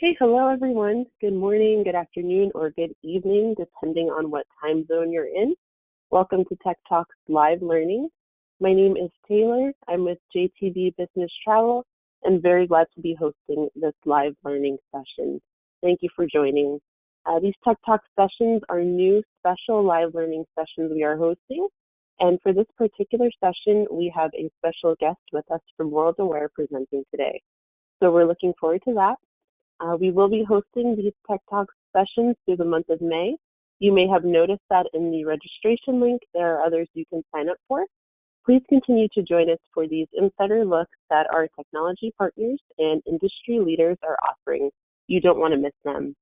Okay, hello everyone. Good morning, good afternoon, or good evening, depending on what time zone you're in. Welcome to Tech Talks Live Learning. My name is Taylor. I'm with JTB Business Travel and very glad to be hosting this live learning session. Thank you for joining. These Tech Talks sessions are new special live learning sessions we are hosting. And for this particular session, we have a special guest with us from WorldAware presenting today. So we're looking forward to that. We will be hosting these Tech Talks sessions through the month of May. You may have noticed that in the registration link, there are others you can sign up for. Please continue to join us for these insider looks that our technology partners and industry leaders are offering. You don't want to miss them.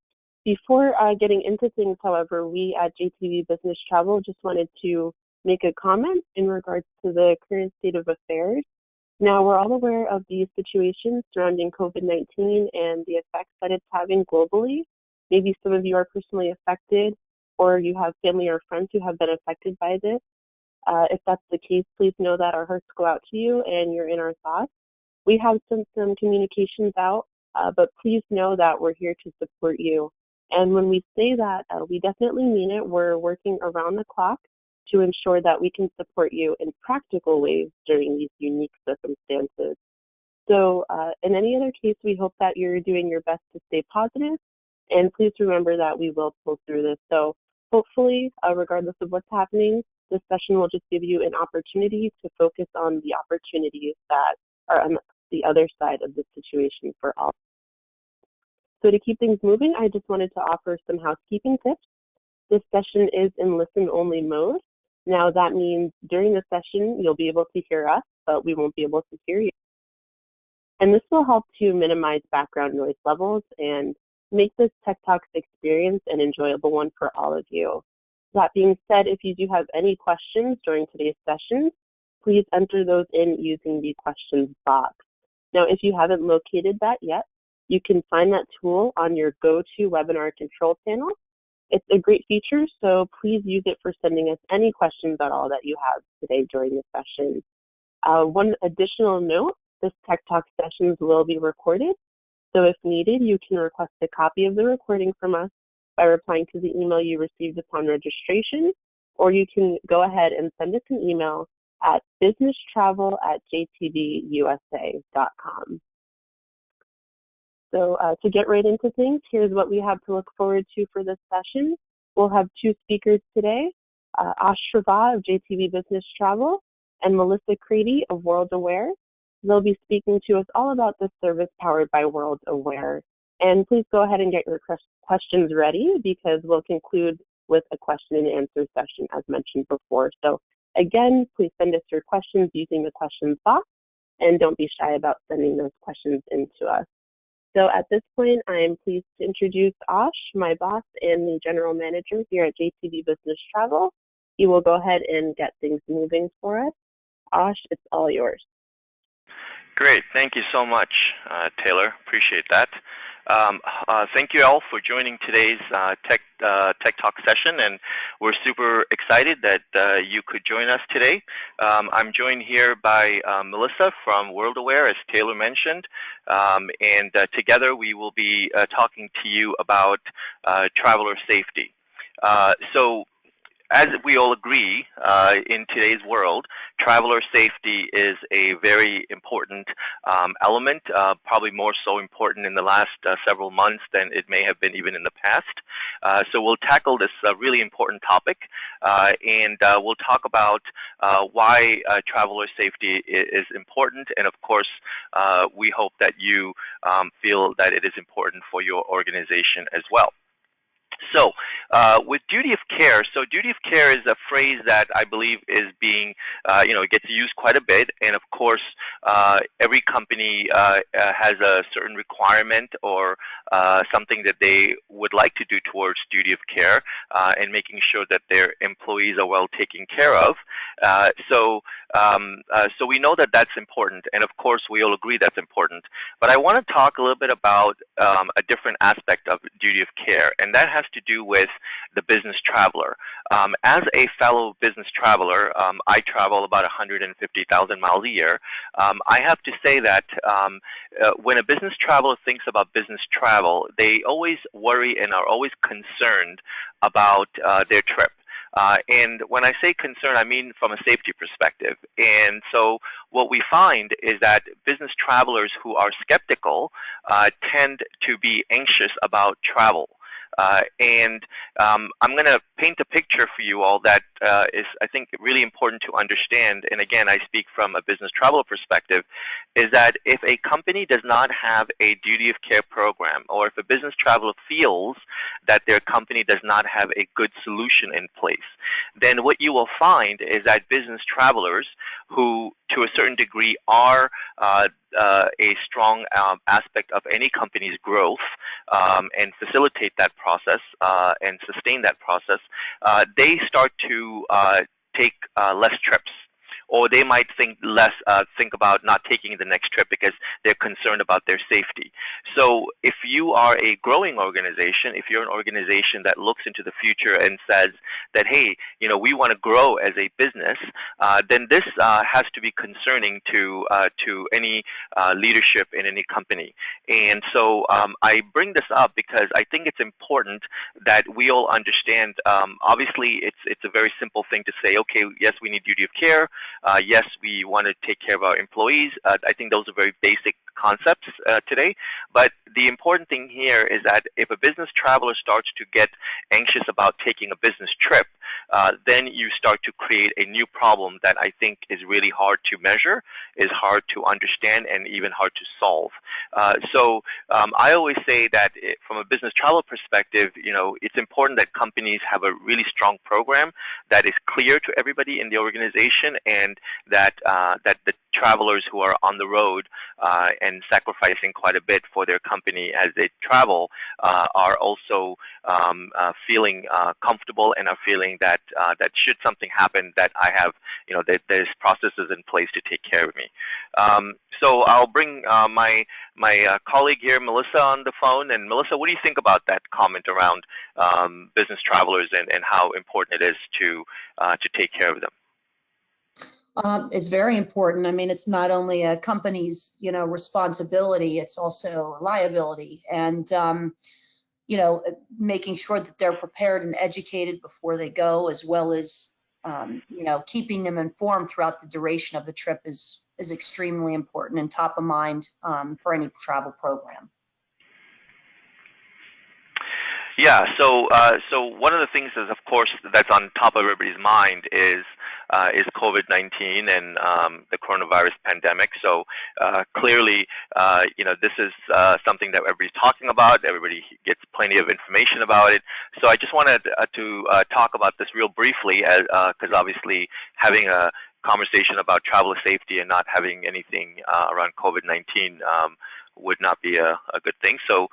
Before getting into things, however, we at JTB Business Travel just wanted to make a comment in regards to the current state of affairs. Now, we're all aware of the situation surrounding COVID-19 and the effects that it's having globally. Maybe some of you are personally affected, or you have family or friends who have been affected by this. If that's the case, please know that our hearts go out to you and you're in our thoughts. We have sent some communications out, but please know that we're here to support you. And when we say that, we definitely mean it. We're working around the clock to ensure that we can support you in practical ways during these unique circumstances. So in any other case, we hope that you're doing your best to stay positive, and please remember that we will pull through this. So hopefully, regardless of what's happening, this session will just give you an opportunity to focus on the opportunities that are on the other side of the situation for all. So to keep things moving, I just wanted to offer some housekeeping tips. This session is in listen-only mode. Now that means during the session, you'll be able to hear us, but we won't be able to hear you. And this will help to minimize background noise levels and make this Tech Talks experience an enjoyable one for all of you. That being said, if you do have any questions during today's session, please enter those in using the questions box. Now, if you haven't located that yet, you can find that tool on your GoToWebinar control panel. It's a great feature, so please use it for sending us any questions at all that you have today during the session. One additional note, this Tech Talk sessions will be recorded, so if needed, you can request a copy of the recording from us by replying to the email you received upon registration, or you can go ahead and send us an email at businesstravel@jtbusa.com. So to get right into things, here's what we have to look forward to for this session. We'll have two speakers today, Ash Shrava of JTB Business Travel and Melissa Crady of WorldAware. They'll be speaking to us all about this service powered by WorldAware. And please go ahead and get your questions ready because we'll conclude with a question and answer session as mentioned before. So again, please send us your questions using the questions box and don't be shy about sending those questions in to us. So at this point, I am pleased to introduce Ash, my boss and the general manager here at JTB Business Travel. He will go ahead and get things moving for us. Ash, it's all yours. Great. Thank you so much, Taylor. Appreciate that. Thank you all for joining today's Tech Talk session, and we're super excited that you could join us today. I'm joined here by Melissa from WorldAware, as Taylor mentioned, and together we will be talking to you about traveler safety. So, as we all agree, in today's world, traveler safety is a very important element, probably more so important in the last several months than it may have been even in the past. So we'll tackle this really important topic, and we'll talk about why traveler safety is important, and of course, we hope that you feel that it is important for your organization as well. So with duty of care, so duty of care is a phrase that I believe is being, gets used quite a bit. And of course, every company has a certain requirement or something that they would like to do towards duty of care and making sure that their employees are well taken care of. So we know that that's important. And of course, we all agree that's important. But I want to talk a little bit about a different aspect of duty of care, and that has to do with the business traveler. As a fellow business traveler, I travel about 150,000 miles a year. I have to say that when a business traveler thinks about business travel, they always worry and are always concerned about their trip. And when I say concern, I mean from a safety perspective. And so what we find is that business travelers who are skeptical tend to be anxious about travel. I'm going to paint a picture for you all that is, I think, really important to understand. And again, I speak from a business travel perspective, is that if a company does not have a duty of care program, or if a business traveler feels that their company does not have a good solution in place, then what you will find is that business travelers who, to a certain degree, are a strong aspect of any company's growth and facilitate that process and sustain that process, they start to take less trips. Or they might think about not taking the next trip because they're concerned about their safety. So if you are a growing organization, if you're an organization that looks into the future and says that, hey, we want to grow as a business, then this has to be concerning to any leadership in any company. And so I bring this up because I think it's important that we all understand. Obviously, it's a very simple thing to say, okay, yes, we need duty of care. Yes, we want to take care of our employees. I think those are very basic concepts today. But the important thing here is that if a business traveler starts to get anxious about taking a business trip, then you start to create a new problem that I think is really hard to measure, is hard to understand, and even hard to solve. So I always say that from a business travel perspective, it's important that companies have a really strong program that is clear to everybody in the organization, and that the travelers who are on the road and sacrificing quite a bit for their company as they travel are also feeling comfortable and are feeling that should something happen, that I have, that there's processes in place to take care of me. So I'll bring my colleague here, Melissa, on the phone. And Melissa, what do you think about that comment around business travelers and how important it is to take care of them? It's very important. I mean, it's not only a company's, responsibility, it's also a liability. And, making sure that they're prepared and educated before they go, as well as, keeping them informed throughout the duration of the trip is extremely important and top of mind for any travel program. Yeah, so one of the things is, of course, that's on top of everybody's mind is COVID-19 and the coronavirus pandemic. So clearly, this is something that everybody's talking about. Everybody gets plenty of information about it. So I just wanted to talk about this real briefly, because obviously having a conversation about traveler safety and not having anything around COVID-19 would not be a good thing. So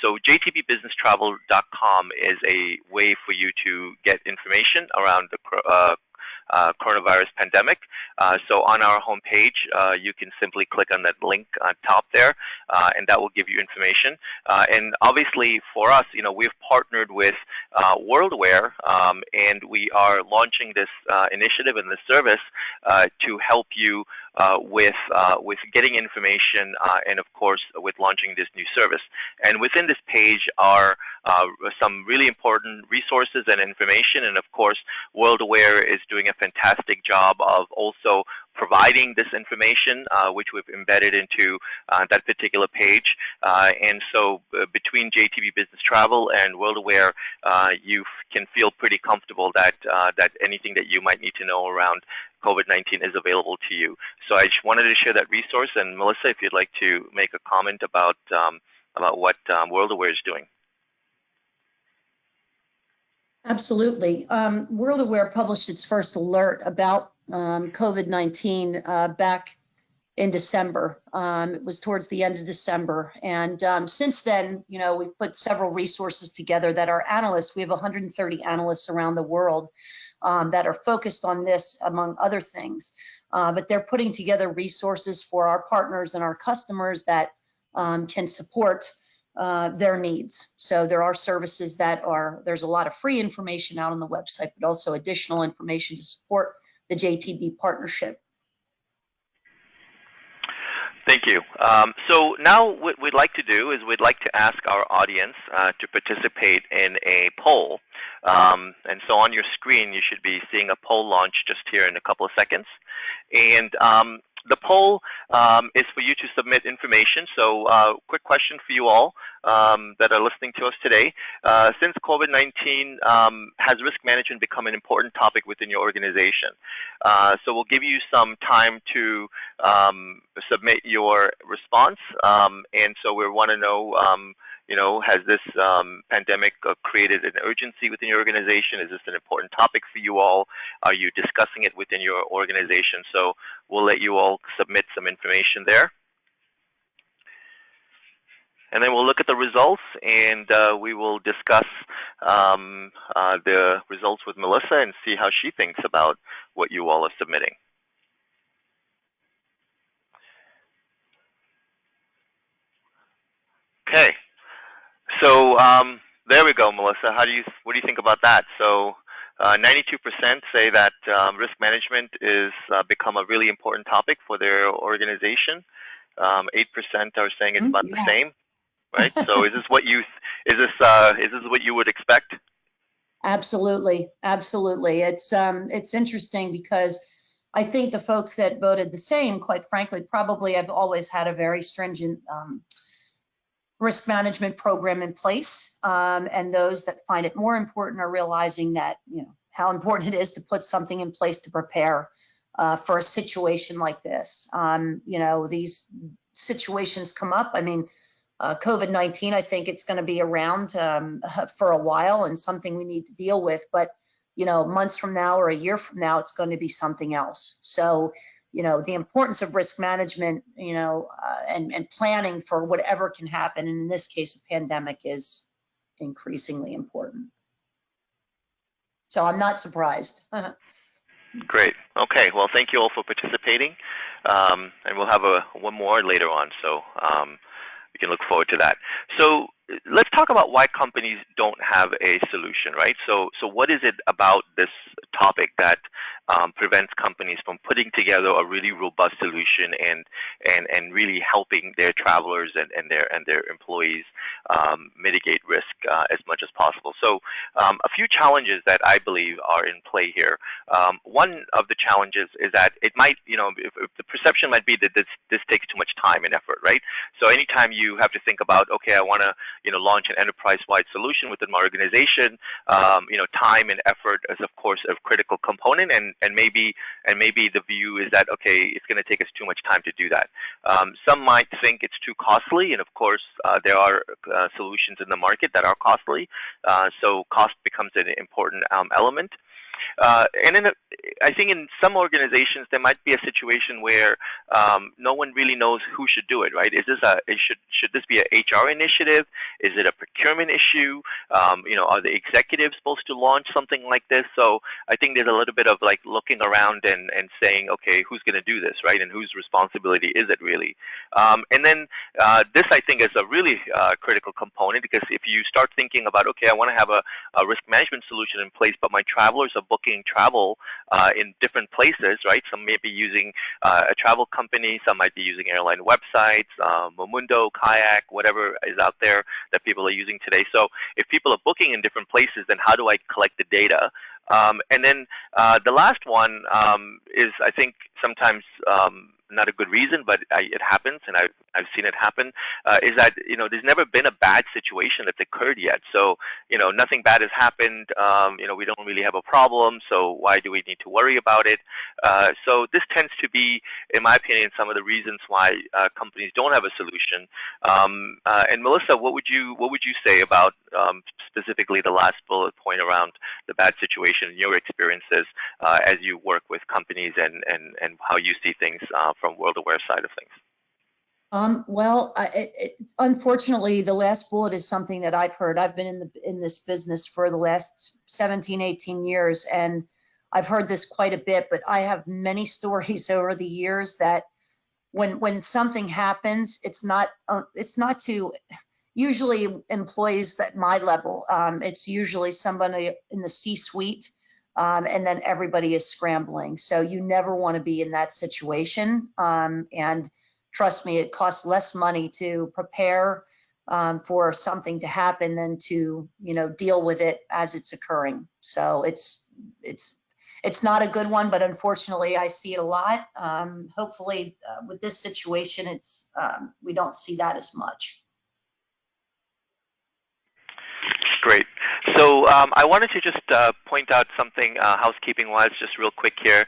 JTBbusinesstravel.com is a way for you to get information around the coronavirus pandemic. So on our homepage, you can simply click on that link on top there, and that will give you information. And obviously for us, we've partnered with WorldAware, and we are launching this initiative and this service to help you with getting information and, of course, with launching this new service. And within this page are some really important resources and information. And, of course, WorldAware is doing a fantastic job of also providing this information, which we've embedded into that particular page. And so between JTB Business Travel and WorldAware, you can feel pretty comfortable that anything that you might need to know around COVID-19 is available to you. So I just wanted to share that resource. And Melissa, if you'd like to make a comment about what WorldAware is doing. Absolutely. WorldAware published its first alert about COVID-19 back in December. It was towards the end of December. And since then, we've put several resources together that our analysts, we have 130 analysts around the world that are focused on this, among other things. But they're putting together resources for our partners and our customers that can support their needs. So there are services there's a lot of free information out on the website, but also additional information to support the JTB partnership. Thank you. So now what we'd like to do is we'd like to ask our audience to participate in a poll. And so on your screen, you should be seeing a poll launch just here in a couple of seconds. And the poll is for you to submit information. So quick question for you all that are listening to us today. Since COVID-19, has risk management become an important topic within your organization? So we'll give you some time to submit your response. And so we want to know, has this pandemic created an urgency within your organization? Is this an important topic for you all? Are you discussing it within your organization? So we'll let you all submit some information there. And then we'll look at the results, and we will discuss the results with Melissa and see how she thinks about what you all are submitting. Okay. So there we go, Melissa. What do you think about that? So 92% say that risk management is become a really important topic for their organization. 8% are saying it's about the same, right? So is this what you would expect? Absolutely, absolutely. It's interesting because I think the folks that voted the same, quite frankly, probably have always had a very stringent risk management program in place, and those that find it more important are realizing that how important it is to put something in place to prepare for a situation like this. These situations come up. I mean, COVID-19, I think it's going to be around for a while and something we need to deal with. But months from now or a year from now, it's going to be something else. So the importance of risk management, and planning for whatever can happen, and in this case, a pandemic, is increasingly important. So I'm not surprised. Great. Okay. Well, thank you all for participating, and we'll have one more later on, so we can look forward to that. So let's talk about why companies don't have a solution, right? So what is it about this topic that prevents companies from putting together a really robust solution and really helping their travelers and their employees mitigate risk as much as possible? So a few challenges that I believe are in play here. One of the challenges is that it might, if the perception might be that this takes too much time and effort, right? So anytime you have to think about, okay, I want to launch an enterprise-wide solution within my organization, time and effort is of course a critical component, and maybe the view is that, okay, it's going to take us too much time to do that. Some might think it's too costly, and of course there are solutions in the market that are costly, so cost becomes an important element. And then I think in some organizations there might be a situation where no one really knows who should do it, right? Should this be an HR initiative? Is it a procurement issue? Are the executives supposed to launch something like this? So I think there's a little bit of like looking around and saying, okay, who's going to do this, right? And whose responsibility is it really? And then this, I think, is a really critical component, because if you start thinking about, okay, I want to have a risk management solution in place, but my travelers are booking travel in different places, right? Some may be using a travel company, some might be using airline websites, Momundo, Kayak, whatever is out there that people are using today. So if people are booking in different places, then how do I collect the data? And then the last one is, I think, sometimes not a good reason, but it happens, and I've seen it happen, is that there's never been a bad situation that's occurred yet. So nothing bad has happened. We don't really have a problem, so why do we need to worry about it? So this tends to be, in my opinion, some of the reasons why companies don't have a solution. And Melissa, what would you say about specifically the last bullet point around the bad situation in your experiences as you work with companies and how you see things from WorldAware side of things? Unfortunately, the last bullet is something that I've heard. I've been in this business for the last 17, 18 years, and I've heard this quite a bit, but I have many stories over the years that when something happens, it's not to usually employees at my level. It's usually somebody in the C-suite, and then everybody is scrambling. So you never want to be in that situation. And trust me, it costs less money to prepare for something to happen than to, deal with it as it's occurring. So it's not a good one, but unfortunately I see it a lot. Hopefully with this situation, we don't see that as much. Great. So I wanted to just point out something housekeeping-wise, just real quick here.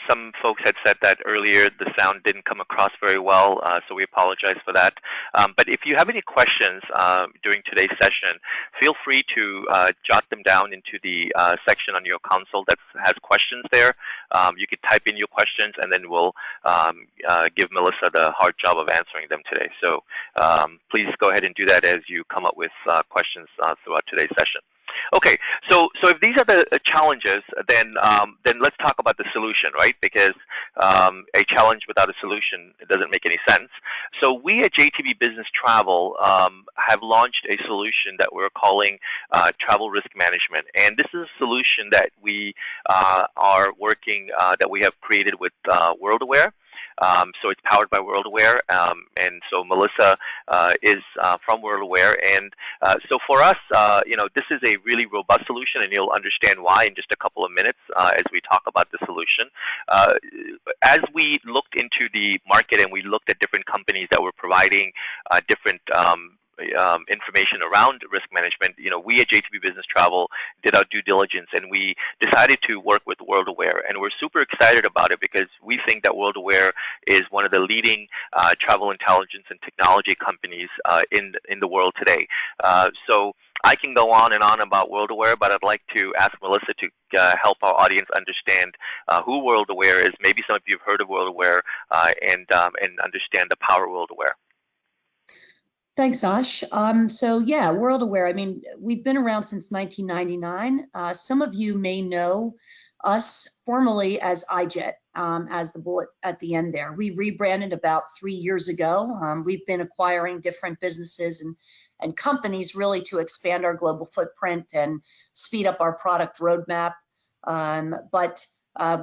Some folks had said that earlier the sound didn't come across very well, so we apologize for that. But if you have any questions during today's session, feel free to jot them down into the section on your console that has questions there. You can type in your questions, and then we'll give Melissa the hard job of answering them today. So please go ahead and do that as you come up with questions throughout today's session. Okay, so if these are the challenges, then let's talk about the solution, right? Because a challenge without a solution, it doesn't make any sense. So we at JTB Business Travel have launched a solution that we're calling Travel Risk Management, and this is a solution that we are working that we have created with WorldAware. So it's powered by WorldAware, and so Melissa is from WorldAware. And so for us, this is a really robust solution, and you'll understand why in just a couple of minutes as we talk about the solution. As we looked into the market and we looked at different companies that were providing different information around risk management, we at JTB Business Travel did our due diligence, and we decided to work with WorldAware, and we're super excited about it because we think that WorldAware is one of the leading travel intelligence and technology companies in the world today. So I can go on and on about WorldAware, but I'd like to ask Melissa to help our audience understand who WorldAware is. Maybe some of you have heard of WorldAware and understand the power of WorldAware. Thanks, Ash. So yeah, WorldAware, I mean, we've been around since 1999. Some of you may know us formerly as iJet, as the bullet at the end there. We rebranded about 3 years ago. We've been acquiring different businesses and companies really to expand our global footprint and speed up our product roadmap. But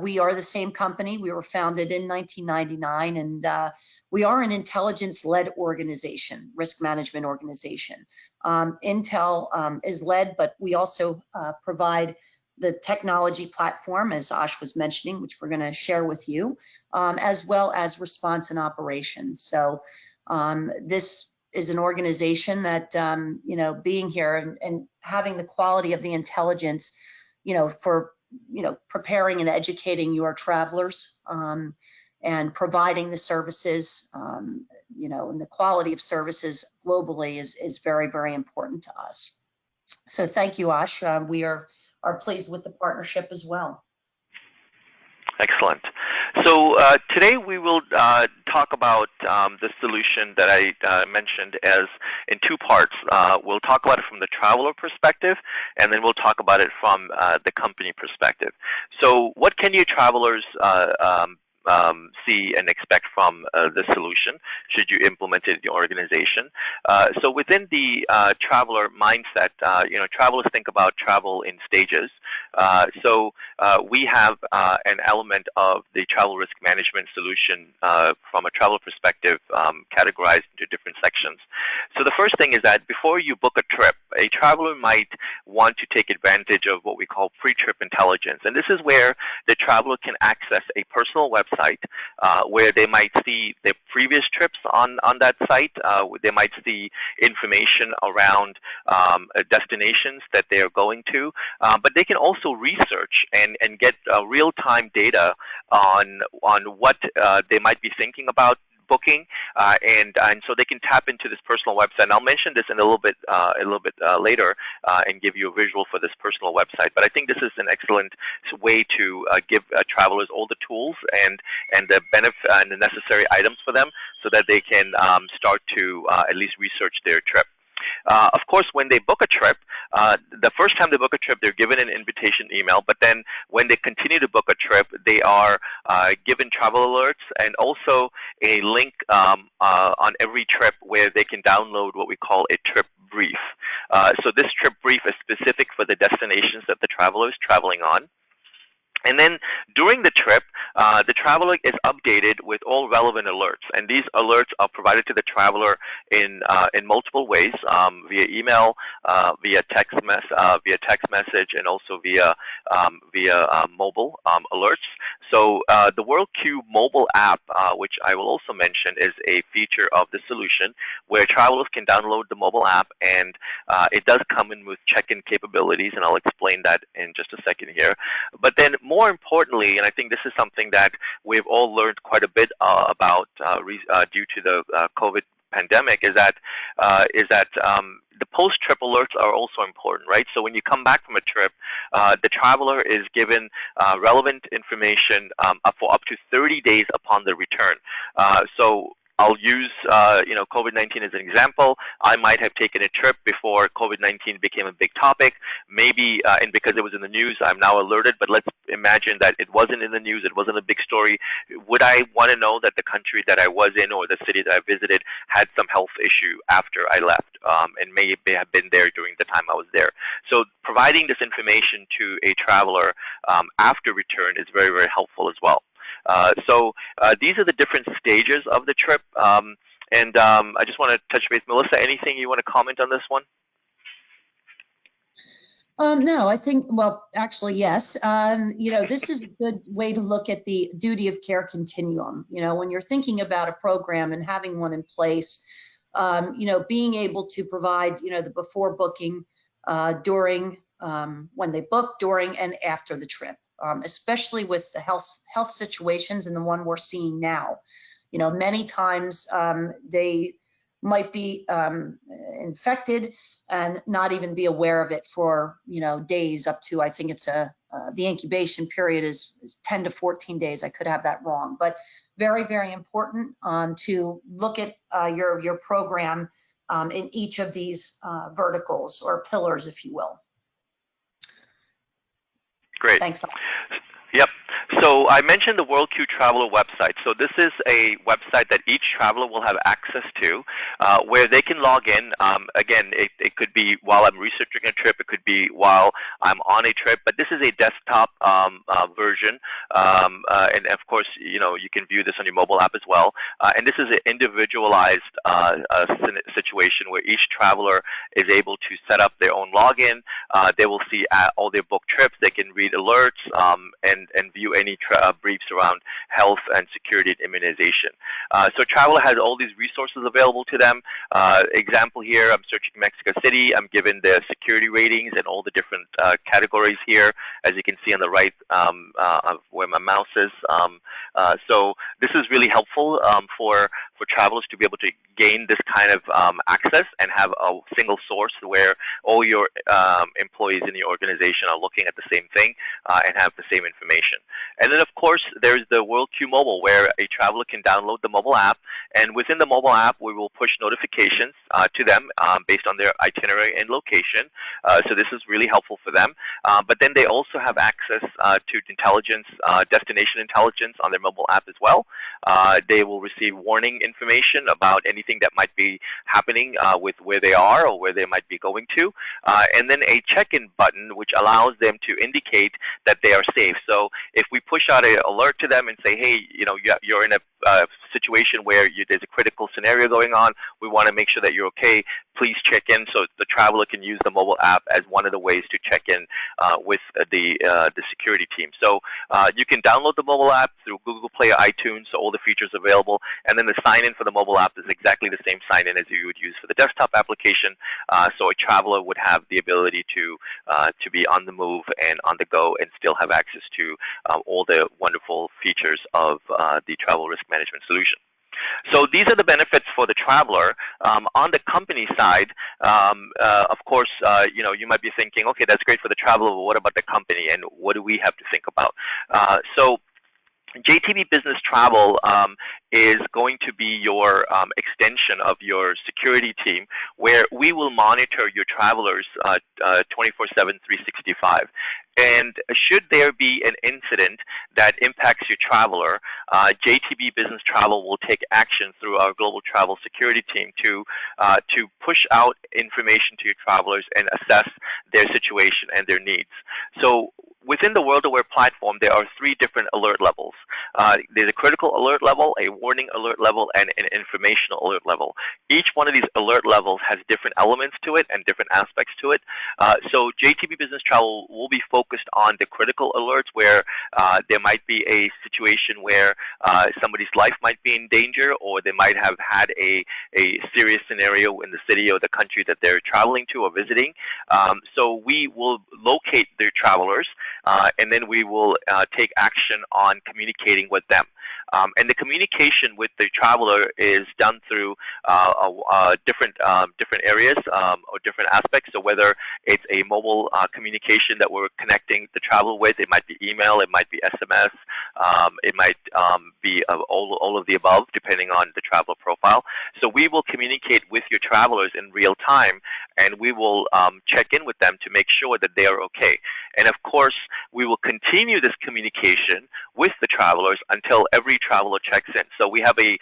we are the same company. We were founded in 1999, and we are an intelligence-led organization, risk management organization. Intel is led, but we also provide the technology platform, as Ash was mentioning, which we're going to share with you, as well as response and operations. So this is an organization that, being here and having the quality of the intelligence, for preparing and educating your travelers and providing the services, and the quality of services globally is very, very important to us. So thank you, Ash. We are pleased with the partnership as well. Excellent. So today we will talk about the solution that I mentioned as in two parts. We'll talk about it from the traveler perspective, and then we'll talk about it from the company perspective. So what can you travelers see and expect from the solution should you implement it in your organization? So within the traveler mindset, travelers think about travel in stages. So we have an element of the travel risk management solution from a travel perspective categorized into different sections. So the first thing is that before you book a trip, a traveler might want to take advantage of what we call pre-trip intelligence. And this is where the traveler can access a personal website where they might see their previous trips on that site. They might see information around destinations that they are going to, but they can also research and get real-time data on what they might be thinking about booking, and so they can tap into this personal website. And I'll mention this in a little bit later and give you a visual for this personal website. But I think this is an excellent way to give travelers all the tools and the benefit and the necessary items for them, so that they can start to at least research their trip. Of course, when they book a trip, the first time they book a trip, they're given an invitation email, but then when they continue to book a trip, they are given travel alerts and also a link on every trip where they can download what we call a trip brief. So this trip brief is specific for the destinations that the traveler is traveling on. And then during the trip, the traveler is updated with all relevant alerts, and these alerts are provided to the traveler in multiple ways, via email, via text message, and also via mobile alerts. So the WorldQ mobile app, which I will also mention, is a feature of the solution where travelers can download the mobile app, and it does come in with check-in capabilities, and I'll explain that in just a second here. But then more importantly, and I think this is something that we've all learned quite a bit about due to the COVID pandemic, is that the post-trip alerts are also important, right? So when you come back from a trip, the traveler is given relevant information for up to 30 days upon the return. So I'll use COVID-19 as an example. I might have taken a trip before COVID-19 became a big topic. Maybe, and because it was in the news, I'm now alerted, but let's imagine that it wasn't in the news, it wasn't a big story. Would I want to know that the country that I was in or the city that I visited had some health issue after I left, and may have been there during the time I was there? So providing this information to a traveler after return is very, very helpful as well. So these are the different stages of the trip, and I just want to touch base. Melissa, anything you want to comment on this one? No, I think, well, actually, yes. This is a good way to look at the duty of care continuum. When you're thinking about a program and having one in place, being able to provide, the before booking, during, when they book, during, and after the trip. Especially with the health situations and the one we're seeing now. Many times they might be infected and not even be aware of it for, days up to, I think it's the incubation period is 10 to 14 days. I could have that wrong, but very, very important to look at your program in each of these verticals or pillars, if you will. Great. Thanks. Yep. So I mentioned the WorldQ Traveler website. So this is a website that each traveler will have access to, where they can log in. Again, it could be while I'm researching a trip, it could be while I'm on a trip, but this is a desktop version. And of course, you can view this on your mobile app as well. And this is an individualized situation where each traveler is able to set up their own login. They will see all their booked trips. They can read alerts and view any briefs around health and security and immunization. So traveler has all these resources available to them. Example here, I'm searching Mexico City. I'm given the security ratings and all the different categories here, as you can see on the right of where my mouse is. So this is really helpful for travelers to be able to gain this kind of access and have a single source where all your employees in the organization are looking at the same thing and have the same information. And then, of course, there's the WorldQ Mobile, where a traveler can download the mobile app, and within the mobile app, we will push notifications to them based on their itinerary and location. So this is really helpful for them. But then they also have access to intelligence, destination intelligence on their mobile app as well. They will receive warning information about anything that might be happening with where they are or where they might be going to. And then a check-in button, which allows them to indicate that they are safe. So if we push out an alert to them and say, hey, you're in a situation where there's a critical scenario going on, we want to make sure that you're okay, please check in. So the traveler can use the mobile app as one of the ways to check in with the security team. So you can download the mobile app through Google Play or iTunes, so all the features available. And then the sign-in for the mobile app is exactly the same sign-in as you would use for the desktop application. So a traveler would have the ability to be on the move and on the go and still have access to all the wonderful features of the travel risk management solution. So these are the benefits for the traveler. On the company side, of course, you might be thinking, okay, that's great for the traveler, but what about the company, and what do we have to think about? So JTB Business Travel is going to be your extension of your security team, where we will monitor your travelers 24/7, 365. And should there be an incident that impacts your traveler, JTB Business Travel will take action through our global travel security team to push out information to your travelers and assess their situation and their needs. So within the WorldAware platform, there are 3 different alert levels. There's a critical alert level, a warning alert level, and an informational alert level. Each one of these alert levels has different elements to it and different aspects to it. So JTB Business Travel will be focused on the critical alerts where there might be a situation where somebody's life might be in danger, or they might have had a serious scenario in the city or the country that they're traveling to or visiting. So we will locate their travelers, and then we will take action on communicating with them. And the communication with the traveler is done through different areas or different aspects. So whether it's a mobile communication that we're connecting the traveler with, it might be email, it might be SMS, it might be all of the above, depending on the traveler profile. So we will communicate with your travelers in real time, and we will check in with them to make sure that they are okay. And of course, we will continue this communication with the travelers until every traveler checks in. So we have a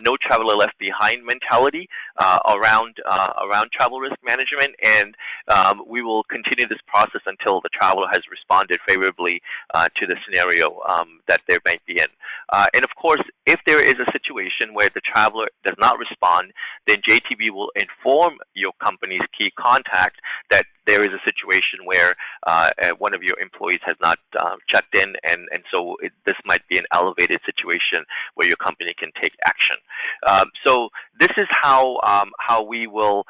no traveler left behind mentality around travel risk management, and we will continue this process until the traveler has responded favorably to the scenario that they might be in. And of course, if there is a situation where the traveler does not respond, then JTB will inform your company's key contact that there is a situation where one of your employees has not checked in, and so this might be an elevated situation where your company can take action. So this is how we will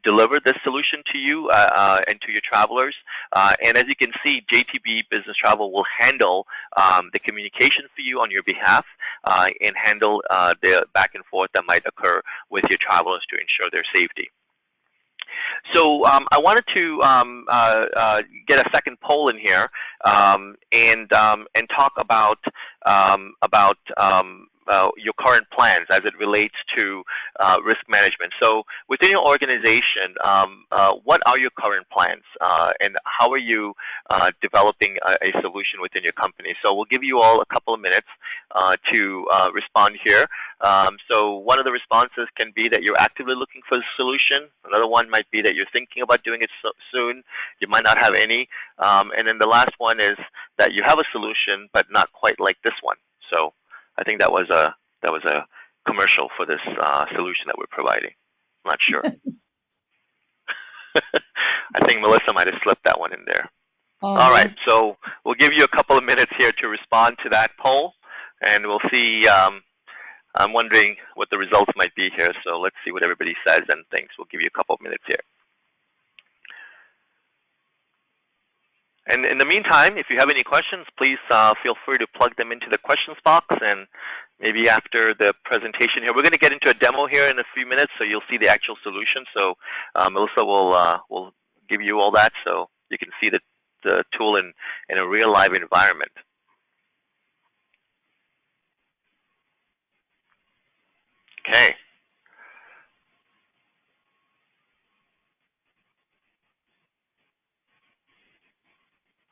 deliver this solution to you and to your travelers. And as you can see, JTB Business Travel will handle the communication for you on your behalf and handle the back and forth that might occur with your travelers to ensure their safety. So I wanted to get a second poll in here and talk about your current plans as it relates to risk management. So within your organization, what are your current plans, and how are you developing a solution within your company? So we'll give you all a couple of minutes to respond here. So one of the responses can be that you're actively looking for a solution. Another one might be that you're thinking about doing it soon. You might not have any. And then the last one is that you have a solution, but not quite like this one. So I think that was a commercial for this solution that we're providing. I'm not sure. I think Melissa might have slipped that one in there. All right, so we'll give you a couple of minutes here to respond to that poll, and we'll see. I'm wondering what the results might be here, so let's see what everybody says and thinks. We'll give you a couple of minutes here. And in the meantime, if you have any questions, please feel free to plug them into the questions box. And maybe after the presentation here, we're going to get into a demo here in a few minutes, so you'll see the actual solution. So Melissa will give you all that, so you can see the tool in a real live environment. Okay.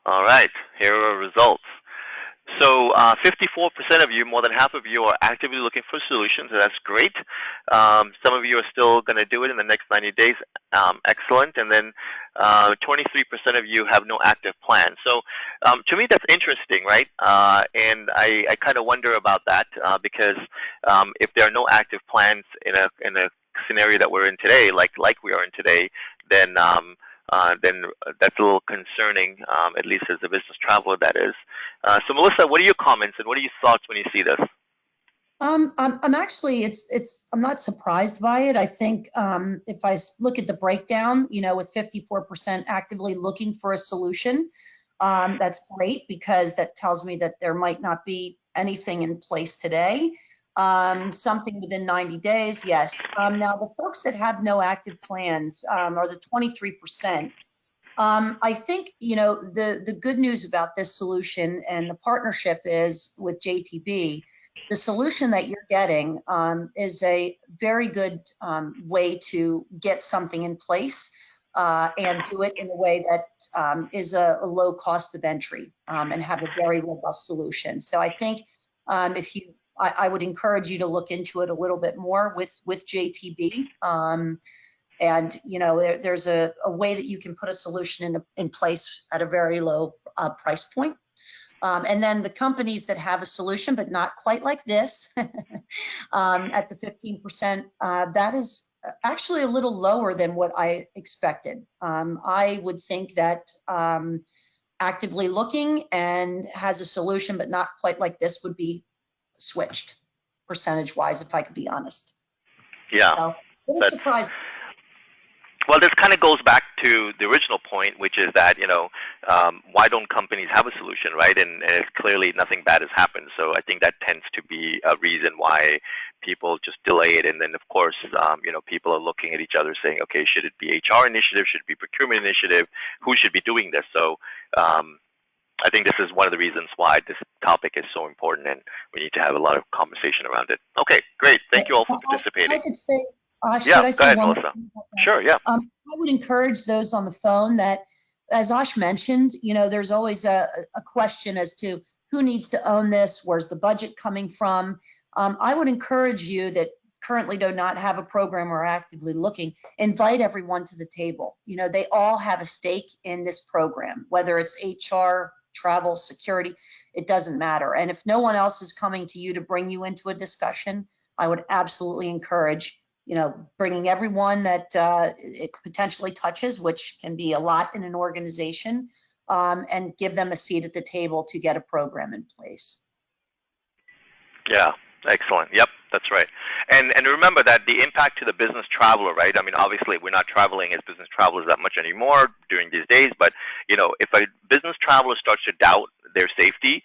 All right, here are results. So 54% of you, more than half of you, are actively looking for solutions, and that's great. Some of you are still going to do it in the next 90 days. Excellent. And then 23% of you have no active plan. So to me, that's interesting, right? And I kind of wonder about that because if there are no active plans in a scenario that we're in today, like we are in today, then that's a little concerning, at least as a business traveler, that is. So Melissa, what are your comments and what are your thoughts when you see this? I'm actually, I'm not surprised by it. I think if I look at the breakdown, with 54% actively looking for a solution, that's great because that tells me that there might not be anything in place today. Something within 90 days, yes. Now, the folks that have no active plans are the 23%. I think, the good news about this solution and the partnership is with JTB, the solution that you're getting is a very good way to get something in place and do it in a way that is a low cost of entry and have a very robust solution. So I think I would encourage you to look into it a little bit more with JTB. And there's a way that you can put a solution in place at a very low price point. And then the companies that have a solution, but not quite like this, at the 15%, that is actually a little lower than what I expected. I would think that actively looking and has a solution, but not quite like this, would be switched percentage-wise, if I could be honest. Yeah. So, it was surprising. Well, this kind of goes back to the original point, which is that, why don't companies have a solution, right? And it's clearly nothing bad has happened. So I think that tends to be a reason why people just delay it. And then, of course, people are looking at each other saying, okay, should it be HR initiative? Should it be procurement initiative? Who should be doing this? So I think this is one of the reasons why this topic is so important, and we need to have a lot of conversation around it. Okay, great. Thank you all for participating. I could say, yeah, should I go ahead, say one Melissa. thing about that? Sure, yeah. I would encourage those on the phone that, as Ash mentioned, there's always a question as to who needs to own this, where's the budget coming from. I would encourage you that currently do not have a program or are actively looking, invite everyone to the table. They all have a stake in this program, whether it's HR, travel, security, it doesn't matter. And if no one else is coming to you to bring you into a discussion, I would absolutely encourage bringing everyone that it potentially touches, which can be a lot in an organization, and give them a seat at the table to get a program in place. Yeah, excellent. Yep, that's right. And remember that the impact to the business traveler, right? I mean, obviously, we're not traveling as business travelers that much anymore during these days, but, if a business traveler starts to doubt their safety,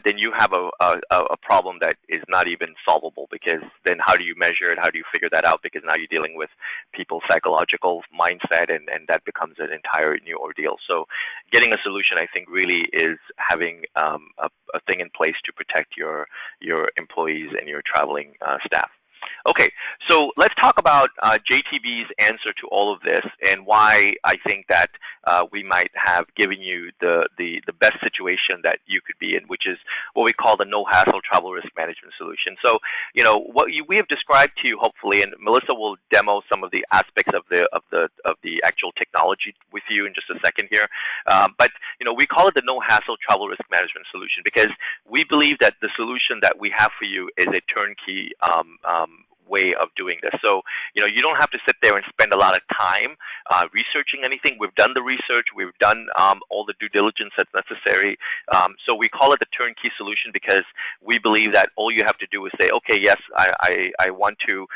then you have a problem that is not even solvable, because then how do you measure it? How do you figure that out? Because now you're dealing with people's psychological mindset, and that becomes an entire new ordeal. So getting a solution, I think, really is having a thing in place to protect your employees and your traveling staff. Okay, so let's talk about JTB's answer to all of this, and why I think that we might have given you the best situation that you could be in, which is what we call the no-hassle travel risk management solution. So, what we have described to you, hopefully, and Melissa will demo some of the aspects of the actual technology with you in just a second here. But we call it the no-hassle travel risk management solution because we believe that the solution that we have for you is a turnkey way of doing this. So, you don't have to sit there and spend a lot of time researching anything. We've done the research. We've done all the due diligence that's necessary. So we call it the turnkey solution because we believe that all you have to do is say, okay, yes, I want to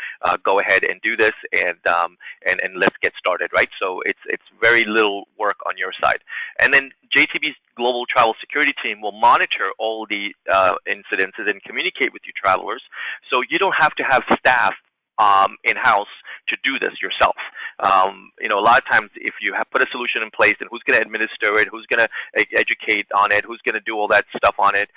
go ahead and do this, and let's get started, right? So it's very little work on your side. And then JTB's global travel security team will monitor all the incidences and communicate with you travelers, so you don't have to have staff in-house to do this yourself. A lot of times if you have put a solution in place, then who's going to administer it, who's going to educate on it, who's going to do all that stuff on it,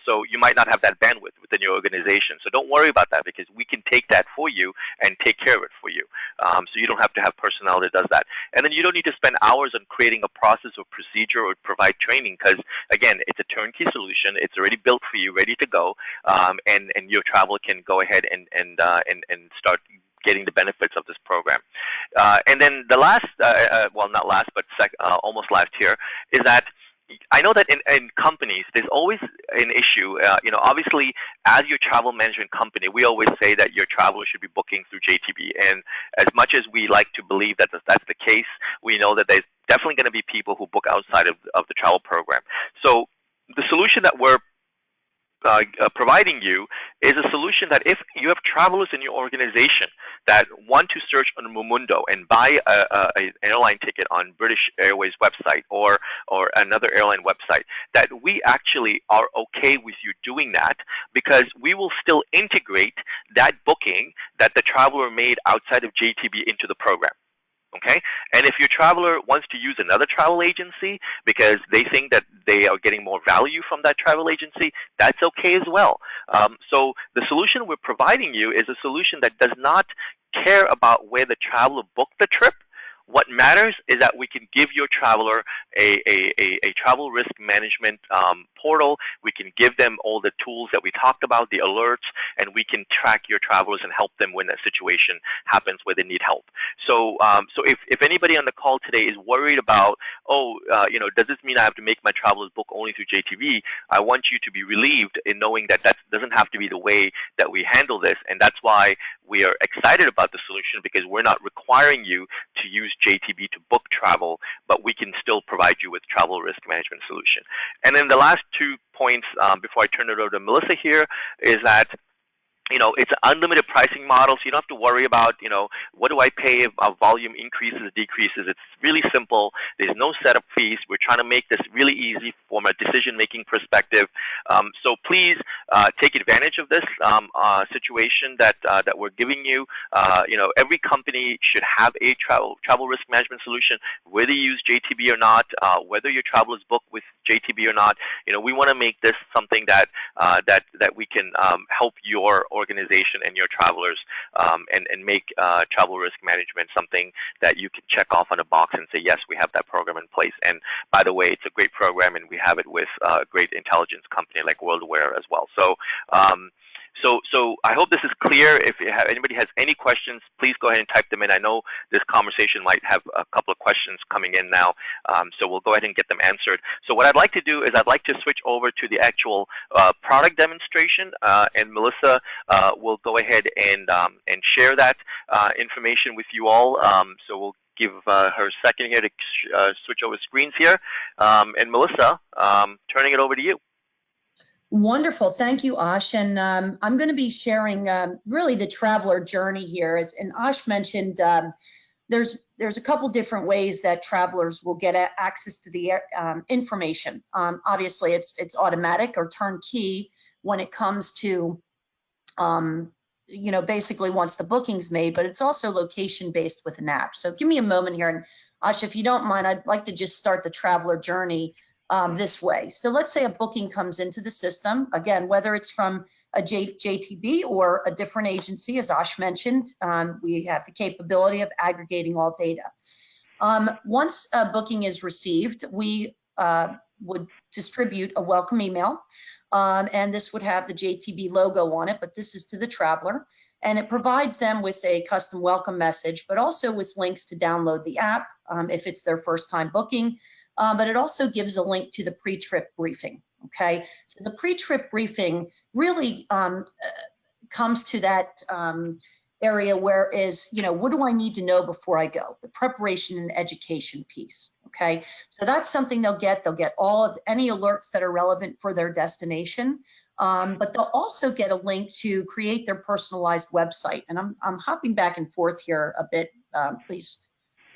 so you might not have that bandwidth within your organization. So don't worry about that, because we can take that for you and take care of it for you. So you don't have to have personnel that does that. And then you don't need to spend hours on creating a process or procedure or provide training, because again, it's a turnkey solution. It's already built for you, ready to go, and your traveler can go ahead and start getting the benefits of this program. And then the last, well, not last, but almost last here, is that I know that in companies, there's always an issue. Obviously, as your travel management company, we always say that your traveler should be booking through JTB. And as much as we like to believe that that's the case, we know that there's definitely going to be people who book outside of the travel program. So the solution that we're providing you is a solution that if you have travelers in your organization that want to search on Momondo and buy an airline ticket on British Airways website or another airline website, that we actually are okay with you doing that, because we will still integrate that booking that the traveler made outside of JTB into the program. Okay, and if your traveler wants to use another travel agency because they think that they are getting more value from that travel agency, that's okay as well. So the solution we're providing you is a solution that does not care about where the traveler booked the trip. What matters is that we can give your traveler a travel risk management portal. We can give them all the tools that we talked about, the alerts, and we can track your travelers and help them when that situation happens where they need help. So, if anybody on the call today is worried about, does this mean I have to make my travelers book only through JTB? I want you to be relieved in knowing that that doesn't have to be the way that we handle this, and that's why we are excited about the solution, because we're not requiring you to use JTB to book travel, but we can still provide you with travel risk management solution. And then the last 2 points before I turn it over to Melissa here is that it's an unlimited pricing model, so you don't have to worry about, what do I pay if our volume increases, decreases. It's really simple. There's no setup fees. We're trying to make this really easy from a decision-making perspective. So please take advantage of this situation that we're giving you. Every company should have a travel risk management solution, whether you use JTB or not, whether your travel is booked with JTB or not. We want to make this something that we can help your organization and your travelers, and make travel risk management something that you can check off on a box and say, yes, we have that program in place. And by the way, it's a great program, and we have it with a great intelligence company like WorldAware as well. So So I hope this is clear. If anybody has any questions, please go ahead and type them in. I know this conversation might have a couple of questions coming in now, so we'll go ahead and get them answered. So what I'd like to do is I'd like to switch over to the actual product demonstration, and Melissa will go ahead and share that information with you all. So we'll give her a second here to switch over screens here. And Melissa, turning it over to you. Wonderful. Thank you, Ash. And I'm going to be sharing really the traveler journey here. And Ash mentioned, there's a couple different ways that travelers will get access to the information. Obviously, it's automatic or turnkey when it comes to, basically once the booking's made, but it's also location-based with an app. So give me a moment here. And Ash, if you don't mind, I'd like to just start the traveler journey this way. So let's say a booking comes into the system, again, whether it's from a JTB or a different agency, as Ash mentioned, we have the capability of aggregating all data. Once a booking is received, we would distribute a welcome email, and this would have the JTB logo on it, but this is to the traveler, and it provides them with a custom welcome message, but also with links to download the app if it's their first time booking. But it also gives a link to the pre-trip briefing, okay? So the pre-trip briefing really comes to that area where is, what do I need to know before I go? The preparation and education piece, okay? So that's something they'll get. They'll get all of any alerts that are relevant for their destination, but they'll also get a link to create their personalized website. And I'm hopping back and forth here a bit. Please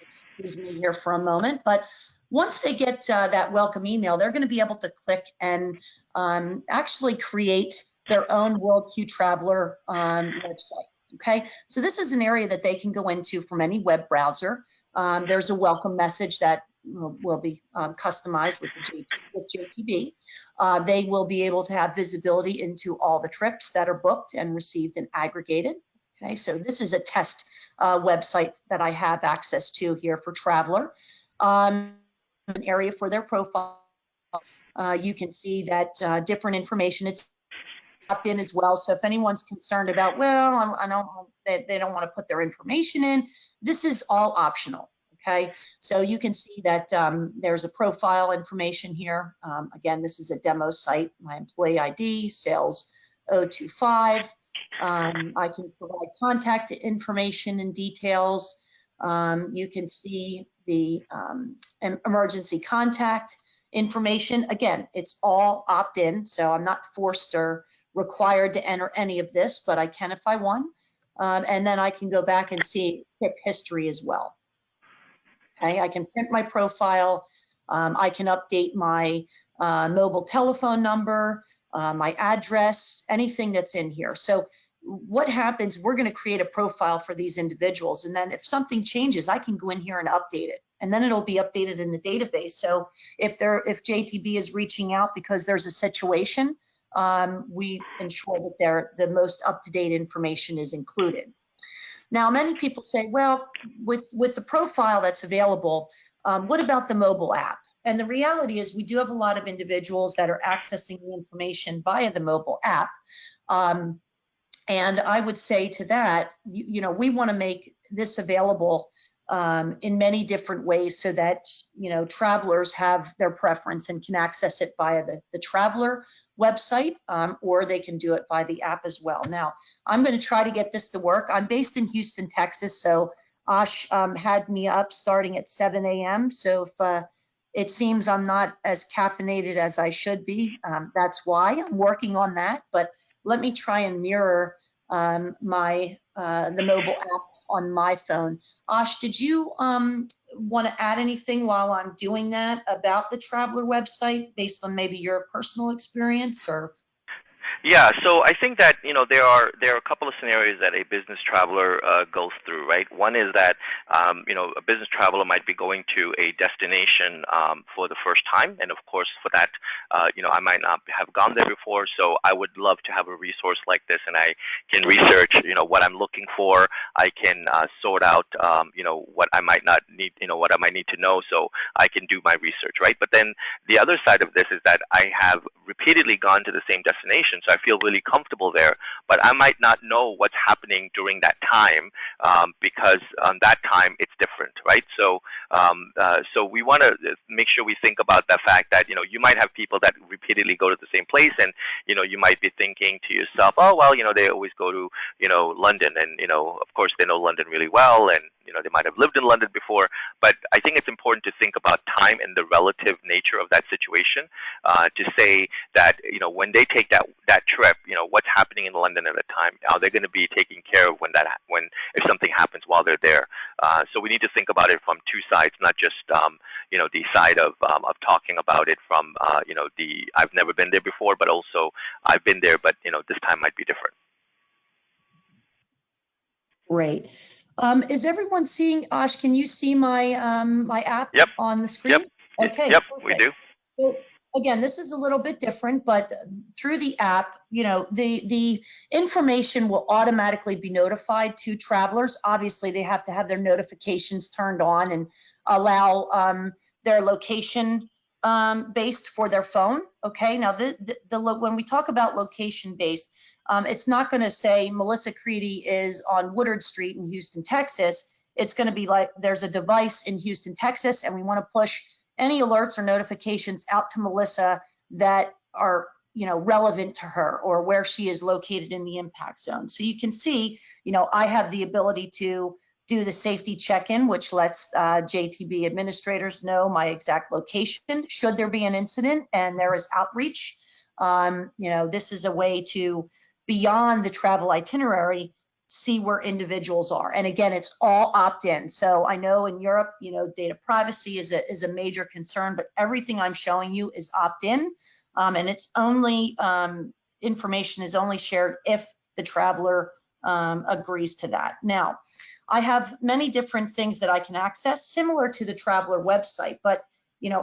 excuse me here for a moment, but once they get that welcome email, they're going to be able to click and actually create their own WorldQ Traveler website. Okay, so this is an area that they can go into from any web browser. There's a welcome message that will be customized with JTB. They will be able to have visibility into all the trips that are booked and received and aggregated. Okay, so this is a test website that I have access to here for Traveler. An area for their profile. You can see that different information it's opt in as well. So if anyone's concerned about, well, I don't, they don't want to put their information in, this is all optional. Okay, so you can see that there's a profile information here. Again, this is a demo site. My employee ID, sales 025. I can provide contact information and details. You can see the emergency contact information. Again, it's all opt-in, so I'm not forced or required to enter any of this, but I can if I want. And then I can go back and see trip history as well. Okay, I can print my profile. I can update my mobile telephone number, my address, anything that's in here. So what happens, we're going to create a profile for these individuals. And then if something changes, I can go in here and update it. And then it'll be updated in the database. So if JTB is reaching out because there's a situation, we ensure that the most up-to-date information is included. Now, many people say, well, with the profile that's available, what about the mobile app? And the reality is we do have a lot of individuals that are accessing the information via the mobile app. And I would say to that, we want to make this available in many different ways so that, travelers have their preference and can access it via the traveler website, or they can do it via the app as well. Now, I'm going to try to get this to work. I'm based in Houston, Texas, so Ash had me up starting at 7 a.m. So if it seems I'm not as caffeinated as I should be, that's why. I'm working on that, but let me try and mirror the mobile app on my phone. Ash, did you want to add anything while I'm doing that about the traveler website based on maybe your personal experience or? Yeah, so I think that there are a couple of scenarios that a business traveler goes through, right? One is that a business traveler might be going to a destination for the first time, and of course for that, I might not have gone there before, so I would love to have a resource like this, and I can research, what I'm looking for. I can sort out, what I might not need, what I might need to know, so I can do my research, right? But then the other side of this is that I have repeatedly gone to the same destination, so I feel really comfortable there, but I might not know what's happening during that time because on that time it's different, right? So so we want to make sure we think about the fact that you might have people that repeatedly go to the same place, and you might be thinking to yourself, oh well, they always go to London, and of course they know London really well, and they might have lived in London before, but I think it's important to think about time and the relative nature of that situation to say that when they take that trip, what's happening in London at the time, are they going to be taken care of when if something happens while they're there? So we need to think about it from two sides, not just the side of talking about it from I've never been there before, but also I've been there, but this time might be different. Great. Is everyone seeing, Ash, can you see my my app on the screen? Yep. Okay. Yep, perfect. we do. So again, this is a little bit different, but through the app, the information will automatically be notified to travelers. Obviously, they have to have their notifications turned on and allow their location based for their phone. Okay. Now, when we talk about location based, it's not going to say Melissa Creedy is on Woodard Street in Houston, Texas. It's going to be like there's a device in Houston, Texas, and we want to push any alerts or notifications out to Melissa that are relevant to her or where she is located in the impact zone. So you can see, I have the ability to do the safety check-in, which lets JTB administrators know my exact location should there be an incident and there is outreach. This is a way to, beyond the travel itinerary, see where individuals are. And again, it's all opt-in. So I know in Europe, data privacy is a major concern, but everything I'm showing you is opt-in. And it's only, information is only shared if the traveler agrees to that. Now, I have many different things that I can access, similar to the traveler website, but